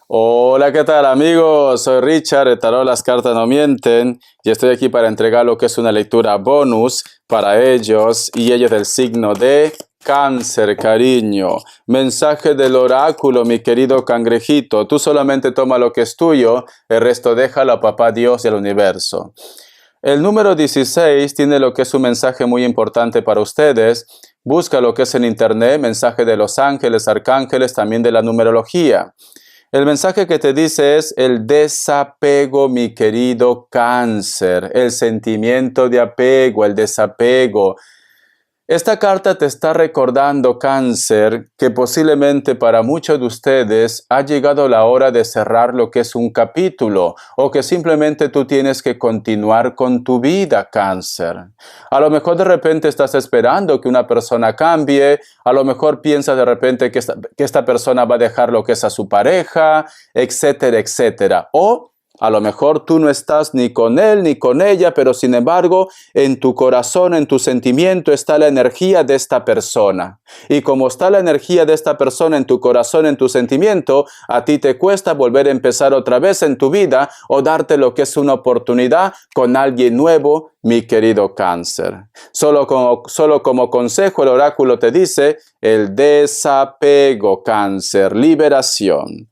Hola, ¿qué tal amigos? Soy Richard, el tarot Las Cartas No Mienten y estoy aquí para entregar lo que es una lectura bonus para ellos y ellos del signo de Cáncer, cariño. Mensaje del oráculo, mi querido cangrejito. Tú solamente toma lo que es tuyo, el resto déjalo a papá Dios y al universo. El número 16 tiene lo que es un mensaje muy importante para ustedes. Busca lo que es en internet, mensaje de los ángeles, arcángeles, también de la numerología. El mensaje que te dice es el desapego, mi querido Cáncer, el sentimiento de apego, el desapego. Esta carta te está recordando, Cáncer, que posiblemente para muchos de ustedes ha llegado la hora de cerrar lo que es un capítulo o que simplemente tú tienes que continuar con tu vida, Cáncer. A lo mejor de repente estás esperando que una persona cambie, a lo mejor piensas de repente que esta persona va a dejar lo que es a su pareja, etcétera, etcétera. O a lo mejor tú no estás ni con él ni con ella, pero sin embargo, en tu corazón, en tu sentimiento está la energía de esta persona. Y como está la energía de esta persona en tu corazón, en tu sentimiento, a ti te cuesta volver a empezar otra vez en tu vida o darte lo que es una oportunidad con alguien nuevo, mi querido Cáncer. Solo como consejo, el oráculo te dice el desapego, Cáncer, liberación.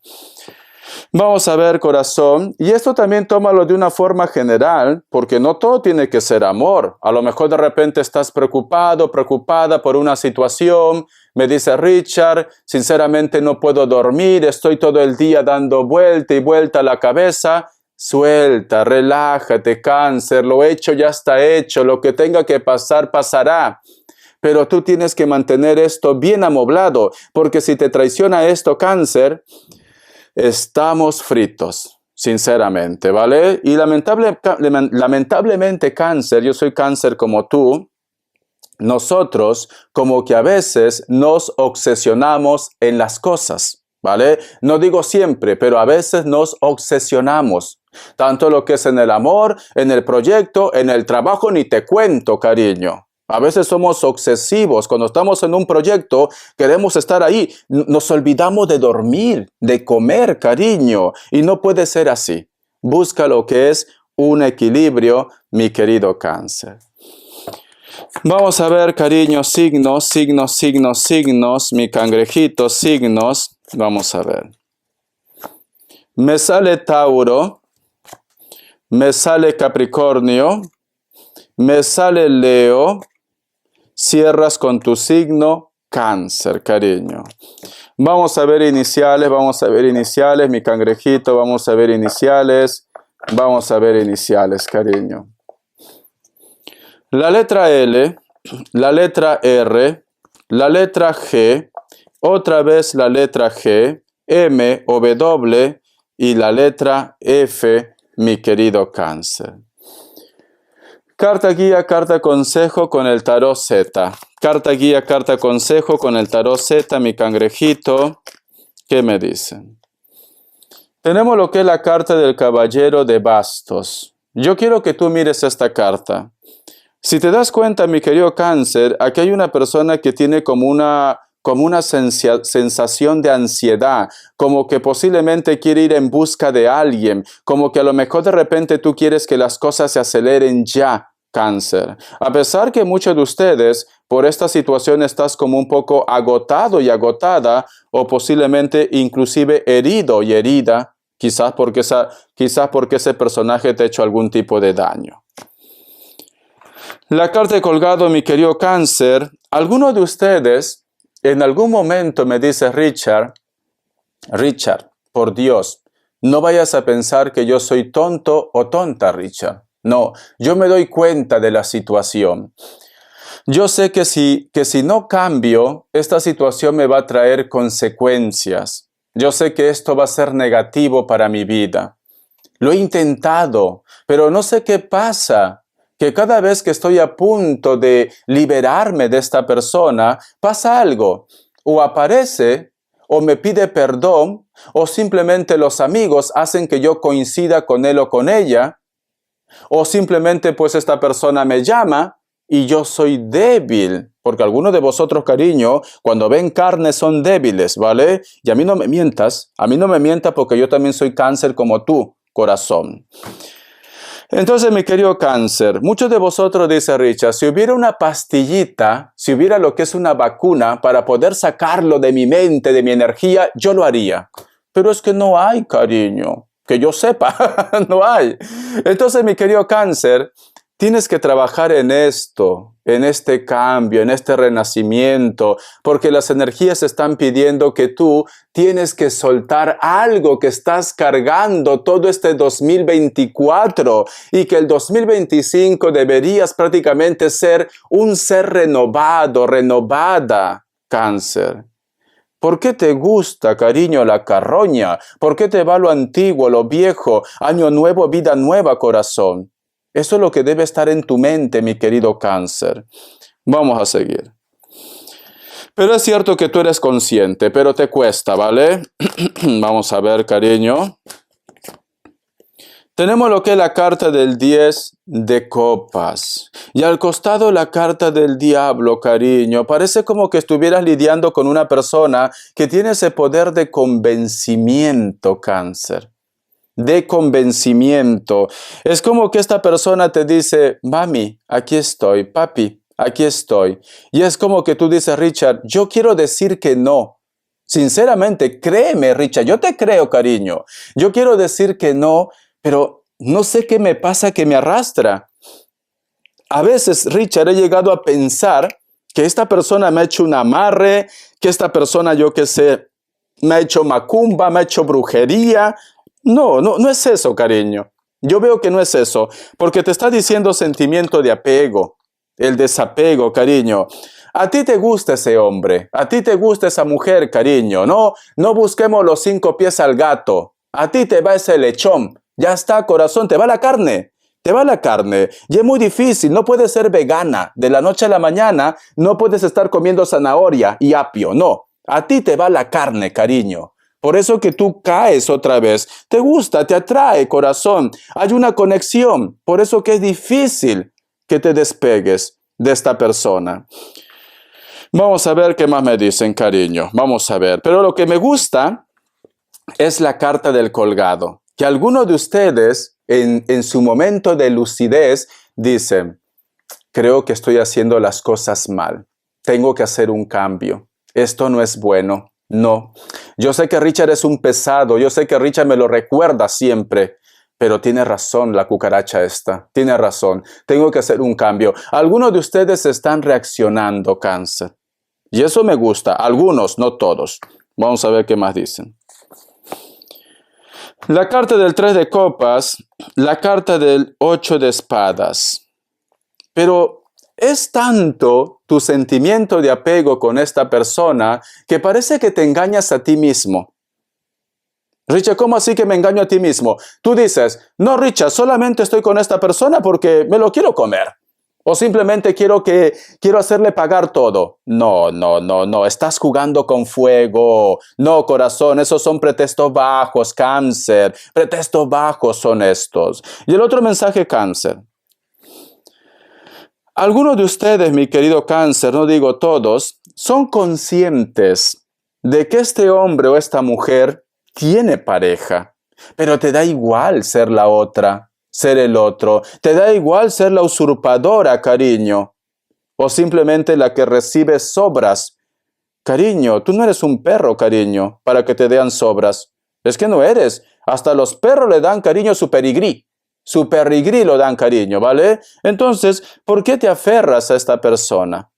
Vamos a ver, corazón, y esto también tómalo de una forma general, porque no todo tiene que ser amor. A lo mejor de repente estás preocupado, preocupada por una situación. Me dice Richard, sinceramente no puedo dormir, estoy todo el día dando vuelta y vuelta a la cabeza. Suelta, relájate, Cáncer, lo hecho ya está hecho, lo que tenga que pasar, pasará. Pero tú tienes que mantener esto bien amoblado, porque si te traiciona esto, Cáncer, estamos fritos, sinceramente, ¿vale? Y lamentablemente, Cáncer, yo soy Cáncer como tú, nosotros como que a veces nos obsesionamos en las cosas, ¿vale? No digo siempre, pero a veces nos obsesionamos. Tanto lo que es en el amor, en el proyecto, en el trabajo, ni te cuento, cariño. A veces somos obsesivos. Cuando estamos en un proyecto, queremos estar ahí. Nos olvidamos de dormir, de comer, cariño. Y no puede ser así. Busca lo que es un equilibrio, mi querido Cáncer. Vamos a ver, cariño, signos, signos, signos, signos. Mi cangrejito, signos. Vamos a ver. Me sale Tauro. Me sale Capricornio. Me sale Leo. Cierras con tu signo Cáncer, cariño. Vamos a ver iniciales, mi cangrejito, vamos a ver iniciales, cariño. La letra L, la letra R, la letra G, otra vez la letra G, M o W y la letra F, mi querido Cáncer. Carta guía, carta consejo con el tarot Z. Carta guía, carta consejo con el tarot Z, mi cangrejito. ¿Qué me dicen? Tenemos lo que es la carta del caballero de bastos. Yo quiero que tú mires esta carta. Si te das cuenta, mi querido Cáncer, aquí hay una persona que tiene como una sensación de ansiedad, como que posiblemente quiere ir en busca de alguien, como que a lo mejor de repente tú quieres que las cosas se aceleren ya, Cáncer. A pesar que muchos de ustedes por esta situación estás como un poco agotado y agotada o posiblemente inclusive herido y herida, quizás porque ese personaje te ha hecho algún tipo de daño. La carta de colgado, mi querido Cáncer, alguno de ustedes en algún momento me dice Richard, por Dios, no vayas a pensar que yo soy tonto o tonta, Richard. No, yo me doy cuenta de la situación. Yo sé que si no cambio, esta situación me va a traer consecuencias. Yo sé que esto va a ser negativo para mi vida. Lo he intentado, pero no sé qué pasa. Que cada vez que estoy a punto de liberarme de esta persona, pasa algo. O aparece, o me pide perdón, o simplemente los amigos hacen que yo coincida con él o con ella, o simplemente pues esta persona me llama y yo soy débil, porque algunos de vosotros, cariño, cuando ven carne son débiles, ¿vale? Y a mí no me mientas porque yo también soy cáncer como tú, corazón. Entonces, mi querido cáncer, muchos de vosotros, dice Richard, si hubiera una pastillita, si hubiera lo que es una vacuna para poder sacarlo de mi mente, de mi energía, yo lo haría. Pero es que no hay, cariño. Que yo sepa, no hay. Entonces, mi querido cáncer, tienes que trabajar en esto, en este cambio, en este renacimiento, porque las energías están pidiendo que tú tienes que soltar algo que estás cargando todo este 2024 y que el 2025 deberías prácticamente ser un ser renovado, renovada, cáncer. ¿Por qué te gusta, cariño, la carroña? ¿Por qué te va lo antiguo, lo viejo? Año nuevo, vida nueva, corazón. Eso es lo que debe estar en tu mente, mi querido cáncer. Vamos a seguir. Pero es cierto que tú eres consciente, pero te cuesta, ¿vale? Vamos a ver, cariño. Tenemos lo que es la carta del 10 de copas. Y al costado la carta del diablo, cariño. Parece como que estuvieras lidiando con una persona que tiene ese poder de convencimiento, cáncer. De convencimiento. Es como que esta persona te dice, mami, aquí estoy, papi, aquí estoy. Y es como que tú dices, Richard, yo quiero decir que no. Sinceramente, créeme, Richard, yo te creo, cariño. Yo quiero decir que no, pero no sé qué me pasa que me arrastra. A veces, Richard, he llegado a pensar que esta persona me ha hecho un amarre, que esta persona, yo qué sé, me ha hecho macumba, me ha hecho brujería. No es eso, cariño. Yo veo que no es eso, porque te está diciendo sentimiento de apego, el desapego, cariño. A ti te gusta ese hombre, a ti te gusta esa mujer, cariño. No busquemos los 5 pies al gato. A ti te va ese lechón. Ya está, corazón, te va la carne. Te va la carne. Y es muy difícil, no puedes ser vegana. De la noche a la mañana no puedes estar comiendo zanahoria y apio, no. A ti te va la carne, cariño. Por eso que tú caes otra vez. Te gusta, te atrae, corazón. Hay una conexión. Por eso que es difícil que te despegues de esta persona. Vamos a ver qué más me dicen, cariño. Vamos a ver. Pero lo que me gusta es la carta del colgado. Que algunos de ustedes, en su momento de lucidez, dicen, creo que estoy haciendo las cosas mal. Tengo que hacer un cambio. Esto no es bueno. No. Yo sé que Richard es un pesado. Yo sé que Richard me lo recuerda siempre. Pero tiene razón la cucaracha esta. Tiene razón. Tengo que hacer un cambio. Algunos de ustedes están reaccionando, cáncer. Y eso me gusta. Algunos, no todos. Vamos a ver qué más dicen. La carta del 3 de copas, la carta del 8 de espadas. Pero es tanto tu sentimiento de apego con esta persona que parece que te engañas a ti mismo. Richard, ¿cómo así que me engaño a ti mismo? Tú dices, no, Richard, solamente estoy con esta persona porque me lo quiero comer. O simplemente quiero hacerle pagar todo. No. Estás jugando con fuego. No, corazón, esos son pretextos bajos, cáncer. Pretextos bajos son estos. Y el otro mensaje, cáncer. Algunos de ustedes, mi querido cáncer, no digo todos, son conscientes de que este hombre o esta mujer tiene pareja, pero te da igual ser la otra. Ser el otro. Te da igual ser la usurpadora, cariño. O simplemente la que recibe sobras. Cariño, tú no eres un perro, cariño, para que te den sobras. Es que no eres. Hasta los perros le dan cariño su perigrí. Su perigrí lo dan cariño, ¿vale? Entonces, ¿por qué te aferras a esta persona?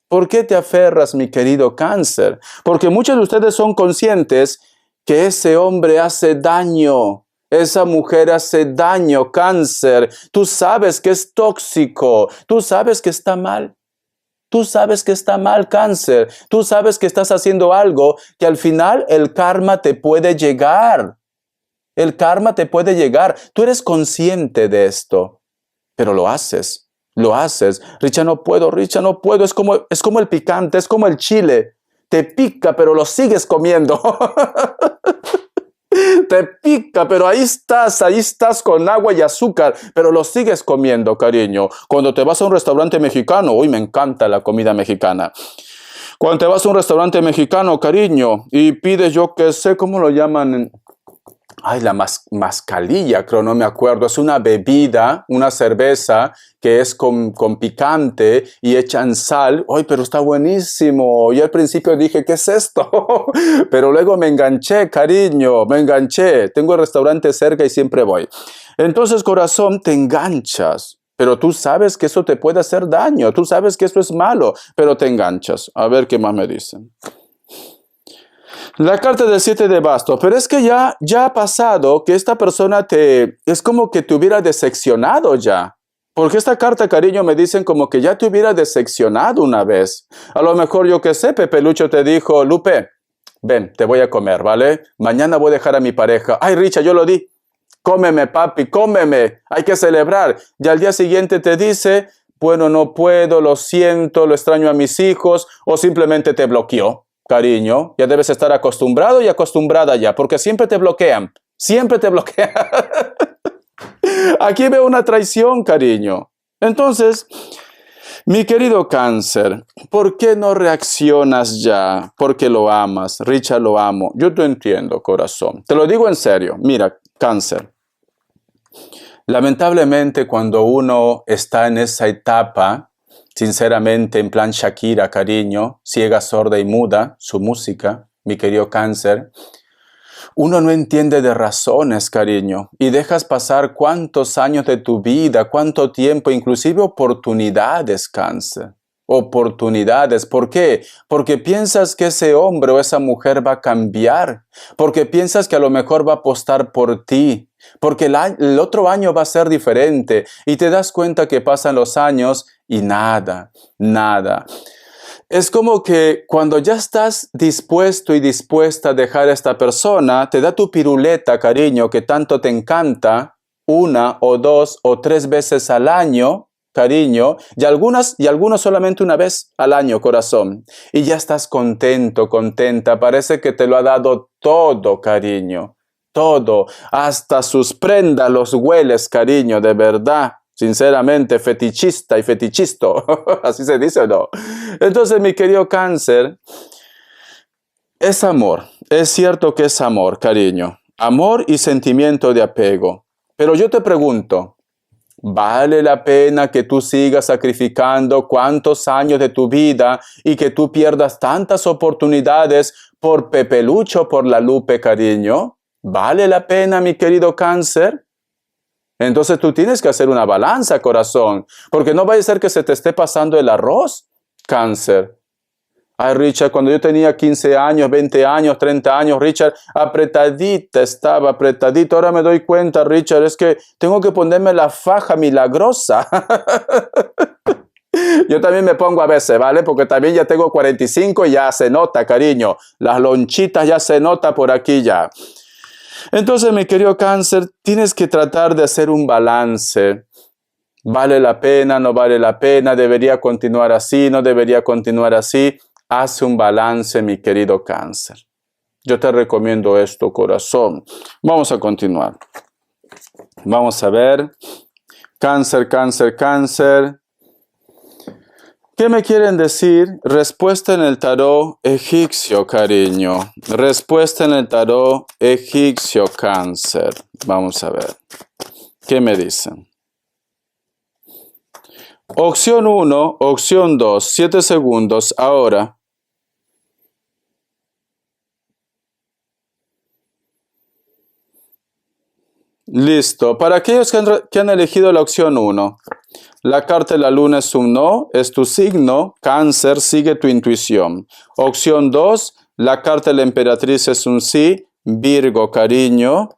¿Por qué te aferras, mi querido cáncer? Porque muchos de ustedes son conscientes que ese hombre hace daño. Esa mujer hace daño, cáncer. Tú sabes que es tóxico. Tú sabes que está mal. Tú sabes que está mal, cáncer. Tú sabes que estás haciendo algo que al final el karma te puede llegar. El karma te puede llegar. Tú eres consciente de esto. Pero lo haces. Lo haces. Richard, no puedo. Es como el picante, es como el chile. Te pica, pero lo sigues comiendo. te pica, pero ahí estás con agua y azúcar, pero lo sigues comiendo, cariño. Cuando te vas a un restaurante mexicano, uy, me encanta la comida mexicana. Cuando te vas a un restaurante mexicano, cariño, y pides, yo qué sé, ¿cómo lo llaman? Ay, la mascalilla, creo, no me acuerdo. Es una bebida, una cerveza que es con picante y echan sal. Ay, pero está buenísimo. Yo al principio dije, ¿qué es esto? Pero luego me enganché, cariño, me enganché. Tengo el restaurante cerca y siempre voy. Entonces, corazón, te enganchas. Pero tú sabes que eso te puede hacer daño. Tú sabes que eso es malo, pero te enganchas. A ver qué más me dicen. La carta del 7 de bastos, pero es que ya ha pasado que esta persona es como que te hubiera decepcionado ya. Porque esta carta, cariño, me dicen como que ya te hubiera decepcionado una vez. A lo mejor, yo qué sé, Pepe Lucho te dijo, Lupe, ven, te voy a comer, ¿vale? Mañana voy a dejar a mi pareja. Ay, Richa, yo lo di. Cómeme, papi, cómeme. Hay que celebrar. Y al día siguiente te dice, bueno, no puedo, lo siento, lo extraño a mis hijos, o simplemente te bloqueó. Cariño, ya debes estar acostumbrado y acostumbrada ya, porque siempre te bloquean, siempre te bloquean. Aquí veo una traición, cariño. Entonces, mi querido Cáncer, ¿por qué no reaccionas ya? Porque lo amas. Richard, lo amo. Yo te entiendo, corazón. Te lo digo en serio. Mira, Cáncer. Lamentablemente, cuando uno está en esa etapa, sinceramente, en plan Shakira, cariño, ciega, sorda y muda, su música, mi querido Cáncer, uno no entiende de razones, cariño, y dejas pasar cuántos años de tu vida, cuánto tiempo, inclusive oportunidades, Cáncer. Oportunidades. ¿Por qué? Porque piensas que ese hombre o esa mujer va a cambiar, porque piensas que a lo mejor va a apostar por ti, porque el otro año va a ser diferente y te das cuenta que pasan los años y nada. Es como que cuando ya estás dispuesto y dispuesta a dejar a esta persona, te da tu piruleta, cariño, que tanto te encanta, 1 o 2 o 3 veces al año, cariño, y algunos solamente una vez al año, corazón. Y ya estás contento, contenta, parece que te lo ha dado todo, cariño, todo, hasta sus prendas los hueles, cariño, de verdad. Sinceramente, fetichista y fetichisto. ¿Así se dice o no? Entonces, mi querido Cáncer, es amor. Es cierto que es amor, cariño. Amor y sentimiento de apego. Pero yo te pregunto, ¿vale la pena que tú sigas sacrificando cuántos años de tu vida y que tú pierdas tantas oportunidades por Pepe Lucho, por la Lupe, cariño? ¿Vale la pena, mi querido Cáncer? Entonces tú tienes que hacer una balanza, corazón, porque no vaya a ser que se te esté pasando el arroz, Cáncer. Ay, Richard, cuando yo tenía 15 años, 20 años, 30 años, Richard, apretadita estaba, apretadito. Ahora me doy cuenta, Richard, es que tengo que ponerme la faja milagrosa. Yo también me pongo a veces, ¿vale? Porque también ya tengo 45 y ya se nota, cariño. Las lonchitas ya se nota por aquí ya. Entonces, mi querido Cáncer, tienes que tratar de hacer un balance. ¿Vale la pena? ¿No vale la pena? ¿Debería continuar así? ¿No debería continuar así? Haz un balance, mi querido Cáncer. Yo te recomiendo esto, corazón. Vamos a continuar. Vamos a ver. Cáncer, Cáncer, Cáncer. ¿Qué me quieren decir? Respuesta en el tarot egipcio, cariño. Respuesta en el tarot egipcio, Cáncer. Vamos a ver. ¿Qué me dicen? Opción 1, opción 2, 7 segundos, ahora. Listo. Para aquellos que han elegido la opción 1, la carta de la luna es un no, es tu signo, Cáncer, sigue tu intuición. Opción 2, la carta de la emperatriz es un sí, Virgo, cariño.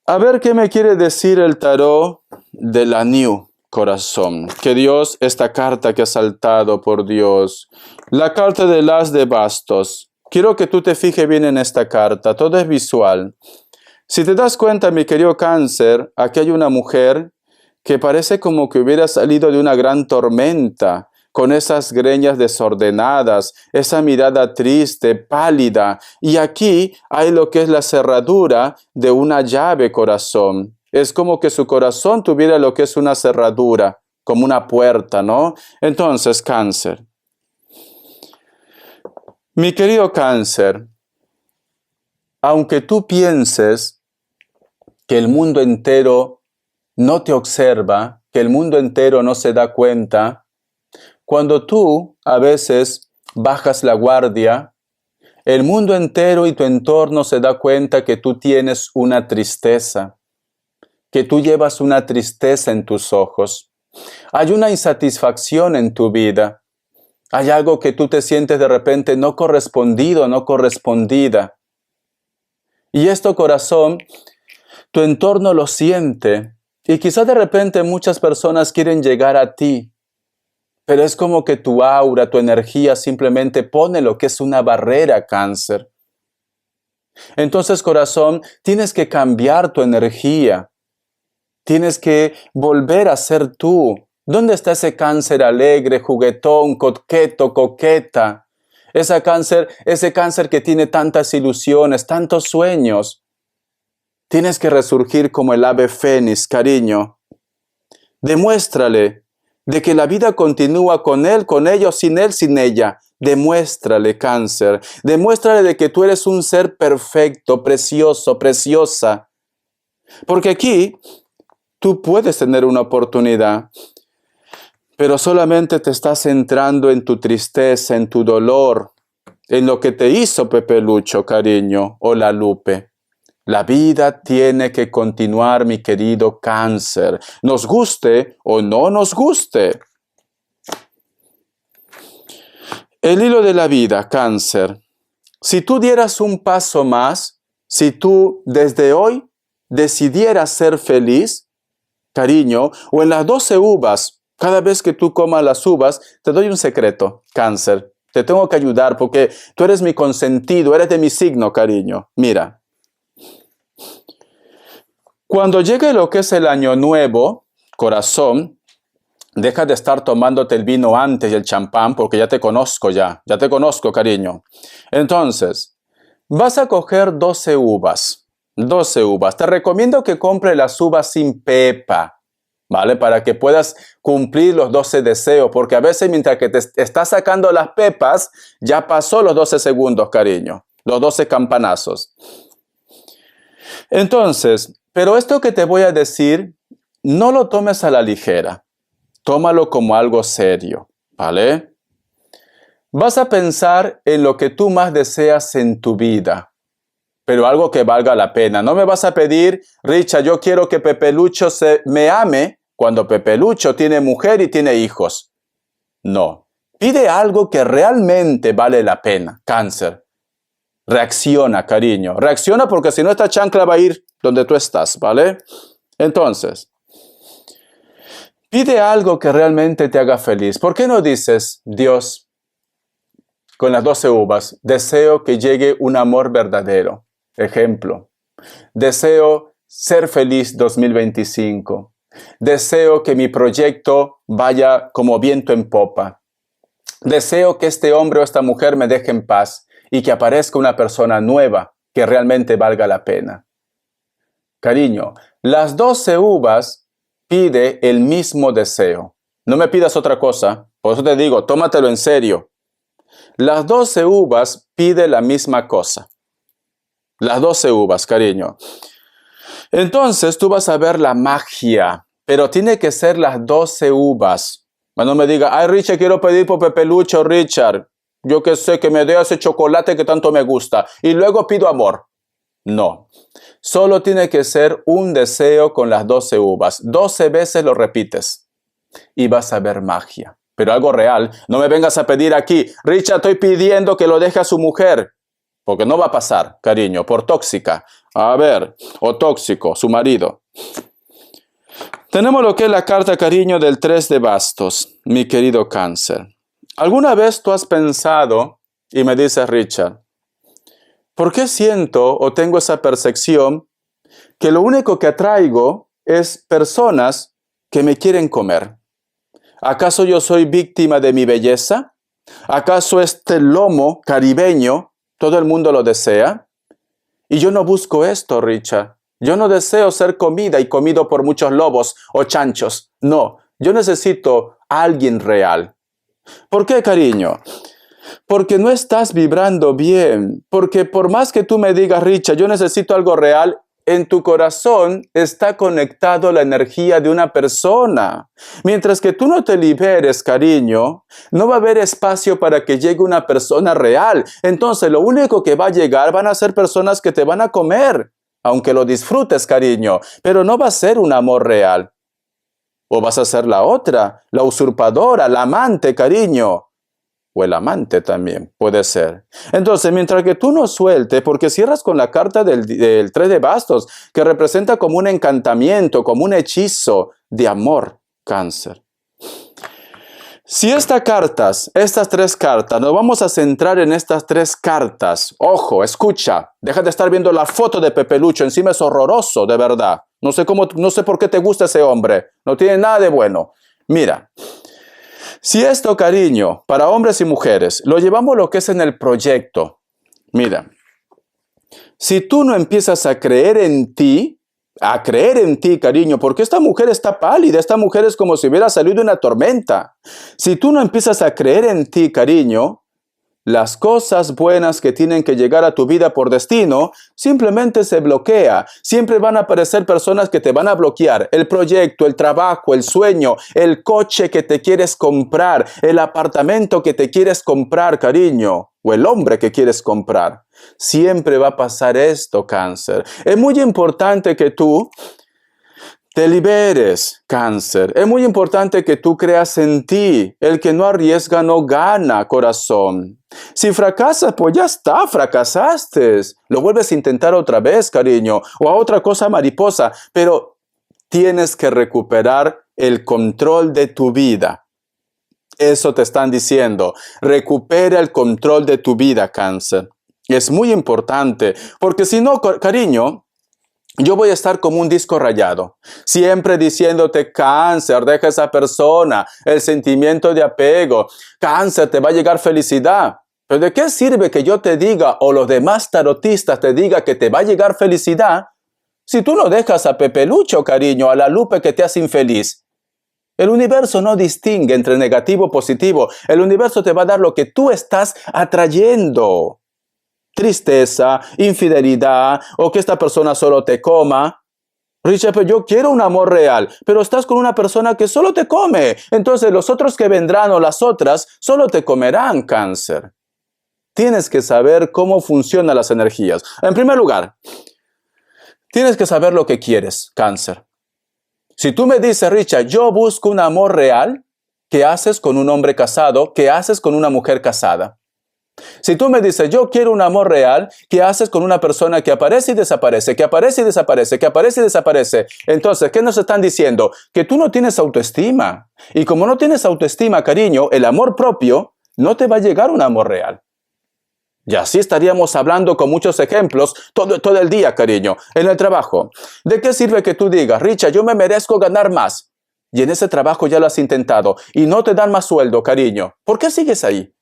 A ver qué me quiere decir el tarot de la New, corazón. Que Dios, esta carta que ha saltado, por Dios. La carta del as de bastos. Quiero que tú te fijes bien en esta carta, todo es visual. Si te das cuenta, mi querido Cáncer, aquí hay una mujer que parece como que hubiera salido de una gran tormenta, con esas greñas desordenadas, esa mirada triste, pálida. Y aquí hay lo que es la cerradura de una llave, corazón. Es como que su corazón tuviera lo que es una cerradura, como una puerta, ¿no? Entonces, Cáncer. Mi querido Cáncer, aunque tú pienses que el mundo entero no te observa, que el mundo entero no se da cuenta, cuando tú a veces bajas la guardia, el mundo entero y tu entorno se da cuenta que tú tienes una tristeza, que tú llevas una tristeza en tus ojos. Hay una insatisfacción en tu vida. Hay algo que tú te sientes de repente no correspondido, no correspondida. Y esto, corazón, tu entorno lo siente. Y quizás de repente muchas personas quieren llegar a ti. Pero es como que tu aura, tu energía simplemente pone lo que es una barrera, Cáncer. Entonces, corazón, tienes que cambiar tu energía. Tienes que volver a ser tú. ¿Dónde está ese Cáncer alegre, juguetón, coqueto, coqueta? Ese Cáncer que tiene tantas ilusiones, tantos sueños. Tienes que resurgir como el ave fénix, cariño. Demuéstrale de que la vida continúa con él, con ella o sin él, sin ella. Demuéstrale, Cáncer. Demuéstrale de que tú eres un ser perfecto, precioso, preciosa. Porque aquí tú puedes tener una oportunidad, pero solamente te estás centrando en tu tristeza, en tu dolor, en lo que te hizo Pepe Lucho, cariño, o la Lupe. La vida tiene que continuar, mi querido Cáncer, nos guste o no nos guste. El hilo de la vida, Cáncer. Si tú dieras un paso más, si tú desde hoy decidieras ser feliz, cariño, o en las 12 uvas, cada vez que tú comas las uvas, te doy un secreto, Cáncer. Te tengo que ayudar porque tú eres mi consentido, eres de mi signo, cariño. Mira. Cuando llegue lo que es el año nuevo, corazón, deja de estar tomándote el vino antes y el champán porque ya te conozco, cariño. Entonces, vas a coger 12 uvas. 12 uvas. Te recomiendo que compres las uvas sin pepa, ¿vale? Para que puedas cumplir los 12 deseos, porque a veces mientras que te estás sacando las pepas, ya pasó los 12 segundos, cariño. Los 12 campanazos. Entonces, pero esto que te voy a decir, no lo tomes a la ligera. Tómalo como algo serio, ¿vale? Vas a pensar en lo que tú más deseas en tu vida, pero algo que valga la pena. No me vas a pedir, Richard, yo quiero que Pepe Lucho me ame cuando Pepe Lucho tiene mujer y tiene hijos. No, pide algo que realmente vale la pena, Cáncer. Reacciona, cariño. Reacciona porque si no esta chancla va a ir donde tú estás, ¿vale? Entonces, pide algo que realmente te haga feliz. ¿Por qué no dices, Dios, con las 12 uvas, deseo que llegue un amor verdadero? Ejemplo, deseo ser feliz 2025. Deseo que mi proyecto vaya como viento en popa. Deseo que este hombre o esta mujer me deje en paz y que aparezca una persona nueva que realmente valga la pena. Cariño, las 12 uvas pide el mismo deseo. No me pidas otra cosa, por eso te digo, tómatelo en serio. Las 12 uvas pide la misma cosa. Las 12 uvas, cariño. Entonces tú vas a ver la magia, pero tiene que ser las 12 uvas. No me diga, ay Richard, quiero pedir por Pepe Lucho, Richard. Yo que sé, que me dé ese chocolate que tanto me gusta. Y luego pido amor. No. Solo tiene que ser un deseo con las 12 uvas. 12 veces lo repites. Y vas a ver magia. Pero algo real. No me vengas a pedir aquí, Richard, estoy pidiendo que lo deje a su mujer. Porque no va a pasar, cariño, por tóxica. A ver, o tóxico, su marido. Tenemos lo que es la carta, cariño, del 3 de bastos, mi querido Cáncer. ¿Alguna vez tú has pensado, y me dices, Richard, ¿por qué siento o tengo esa percepción que lo único que atraigo es personas que me quieren comer? ¿Acaso yo soy víctima de mi belleza? ¿Acaso este lomo caribeño, todo el mundo lo desea? Y yo no busco esto, Richard. Yo no deseo ser comida y comido por muchos lobos o chanchos. No, yo necesito a alguien real. ¿Por qué, cariño? Porque no estás vibrando bien. Porque por más que tú me digas, Richard, yo necesito algo real, en tu corazón está conectado la energía de una persona. Mientras que tú no te liberes, cariño, no va a haber espacio para que llegue una persona real. Entonces, lo único que va a llegar van a ser personas que te van a comer, aunque lo disfrutes, cariño, pero no va a ser un amor real. O vas a ser la otra, la usurpadora, la amante, cariño. O el amante también, puede ser. Entonces, mientras que tú no sueltes, porque cierras con la carta del 3 de bastos, que representa como un encantamiento, como un hechizo de amor, Cáncer. Si estas 3 cartas, nos vamos a centrar en estas 3 cartas. Ojo, escucha, deja de estar viendo la foto de Pepe Lucho, encima es horroroso, de verdad. No sé por qué te gusta ese hombre, no tiene nada de bueno. Mira. Si esto, cariño, para hombres y mujeres, lo llevamos lo que es en el proyecto. Mira, si tú no empiezas a creer en ti, cariño, porque esta mujer está pálida, esta mujer es como si hubiera salido de una tormenta. Si tú no empiezas a creer en ti, cariño, las cosas buenas que tienen que llegar a tu vida por destino simplemente se bloquea. Siempre van a aparecer personas que te van a bloquear. El proyecto, el trabajo, el sueño, el coche que te quieres comprar, el apartamento que te quieres comprar, cariño, o el hombre que quieres comprar. Siempre va a pasar esto, Cáncer. Es muy importante que tú te liberes, Cáncer. Es muy importante que tú creas en ti. El que no arriesga no gana, corazón. Si fracasas, pues ya está, fracasaste. Lo vuelves a intentar otra vez, cariño, o a otra cosa mariposa, pero tienes que recuperar el control de tu vida. Eso te están diciendo. Recupera el control de tu vida, Cáncer. Es muy importante, porque si no, cariño, yo voy a estar como un disco rayado, siempre diciéndote, Cáncer, deja a esa persona, el sentimiento de apego, Cáncer, te va a llegar felicidad. ¿Pero de qué sirve que yo te diga o los demás tarotistas te digan que te va a llegar felicidad si tú no dejas a Pepe Lucho, cariño, a la Lupe que te hace infeliz? El universo no distingue entre negativo y positivo. El universo te va a dar lo que tú estás atrayendo. Tristeza, infidelidad, o que esta persona solo te coma. Richard, pero yo quiero un amor real, pero estás con una persona que solo te come. Entonces los otros que vendrán o las otras solo te comerán, Cáncer. Tienes que saber cómo funcionan las energías. En primer lugar, tienes que saber lo que quieres, Cáncer. Si tú me dices, Richard, yo busco un amor real, ¿qué haces con un hombre casado? ¿Qué haces con una mujer casada? Si tú me dices, yo quiero un amor real, ¿qué haces con una persona que aparece y desaparece, que aparece y desaparece, que aparece y desaparece? Entonces, ¿qué nos están diciendo? Que tú no tienes autoestima. Y como no tienes autoestima, cariño, el amor propio, no te va a llegar un amor real. Y así estaríamos hablando con muchos ejemplos todo el día, cariño. En el trabajo, ¿de qué sirve que tú digas, Richard, yo me merezco ganar más? Y en ese trabajo ya lo has intentado y no te dan más sueldo, cariño. ¿Por qué sigues ahí?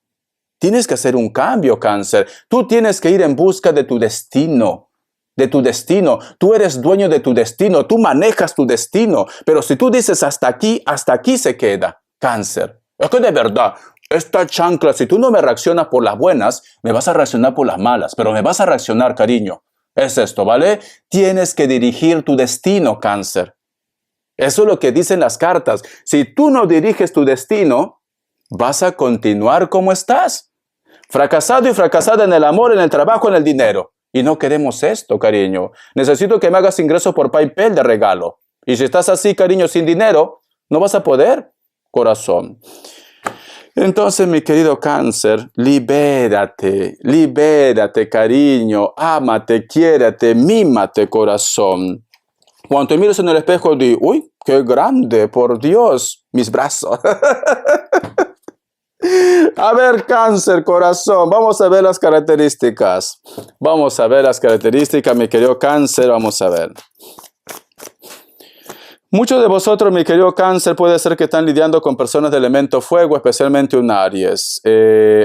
Tienes que hacer un cambio, Cáncer. Tú tienes que ir en busca de tu destino. De tu destino. Tú eres dueño de tu destino. Tú manejas tu destino. Pero si tú dices hasta aquí se queda, Cáncer. Es que de verdad, esta chancla, si tú no me reaccionas por las buenas, me vas a reaccionar por las malas. Pero me vas a reaccionar, cariño. Es esto, ¿vale? Tienes que dirigir tu destino, Cáncer. Eso es lo que dicen las cartas. Si tú no diriges tu destino, vas a continuar como estás. Fracasado y fracasada en el amor, en el trabajo, en el dinero. Y no queremos esto, cariño. Necesito que me hagas ingreso por PayPal de regalo. Y si estás así, cariño, sin dinero, no vas a poder, corazón. Entonces, mi querido Cáncer, libérate, cariño. Ámate, quiérate, mímate, corazón. Cuando te mires en el espejo, di, uy, qué grande, por Dios, mis brazos. A ver, Cáncer, corazón, vamos a ver las características. Vamos a ver las características, mi querido Cáncer, vamos a ver. Muchos de vosotros, mi querido Cáncer, puede ser que están lidiando con personas de elemento fuego, especialmente un Aries.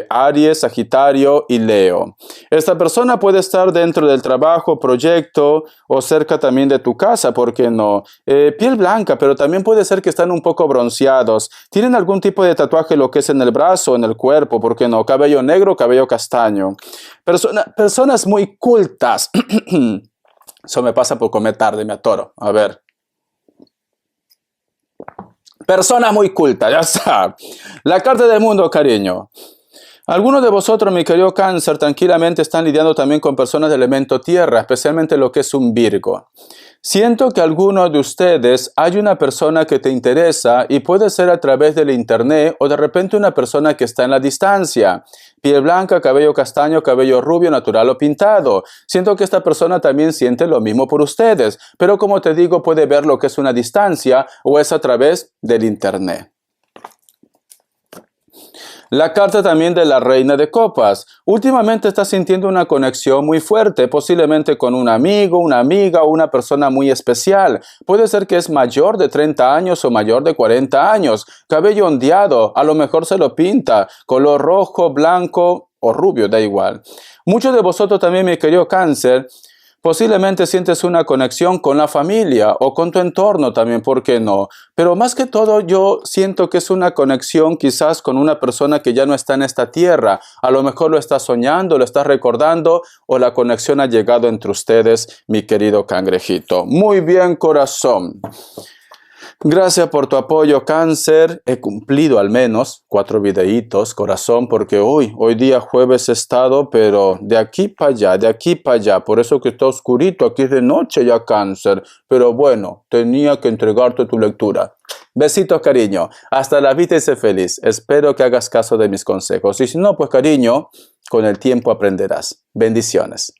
Aries, Sagitario y Leo. Esta persona puede estar dentro del trabajo, proyecto o cerca también de tu casa, ¿por qué no? Piel blanca, pero también puede ser que están un poco bronceados. Tienen algún tipo de tatuaje, lo que es en el brazo, en el cuerpo, ¿por qué no? Cabello negro, cabello castaño. Personas muy cultas. Eso me pasa por comer tarde, me atoro. A ver. Personas muy cultas, ya está. La carta del mundo, cariño. Algunos de vosotros, mi querido Cáncer, tranquilamente están lidiando también con personas de elemento tierra, especialmente lo que es un Virgo. Siento que algunos de ustedes hay una persona que te interesa y puede ser a través del internet o de repente una persona que está en la distancia. Piel blanca, cabello castaño, cabello rubio, natural o pintado. Siento que esta persona también siente lo mismo por ustedes, pero como te digo, puede ver lo que es una distancia o es a través del internet. La carta también de la Reina de Copas. Últimamente estás sintiendo una conexión muy fuerte, posiblemente con un amigo, una amiga o una persona muy especial. Puede ser que es mayor de 30 años o mayor de 40 años. Cabello ondeado, a lo mejor se lo pinta. Color rojo, blanco o rubio, da igual. Muchos de vosotros también, mi querido Cáncer, posiblemente sientes una conexión con la familia o con tu entorno también, ¿por qué no? Pero más que todo yo siento que es una conexión quizás con una persona que ya no está en esta tierra. A lo mejor lo estás soñando, lo estás recordando o la conexión ha llegado entre ustedes, mi querido cangrejito. Muy bien, corazón. Gracias por tu apoyo, Cáncer. He cumplido al menos 4 videitos, corazón, porque hoy día jueves he estado, pero de aquí para allá, de aquí para allá. Por eso que está oscurito, aquí es de noche ya, Cáncer. Pero bueno, tenía que entregarte tu lectura. Besitos, cariño. Hasta la vida y sé feliz. Espero que hagas caso de mis consejos. Y si no, pues, cariño, con el tiempo aprenderás. Bendiciones.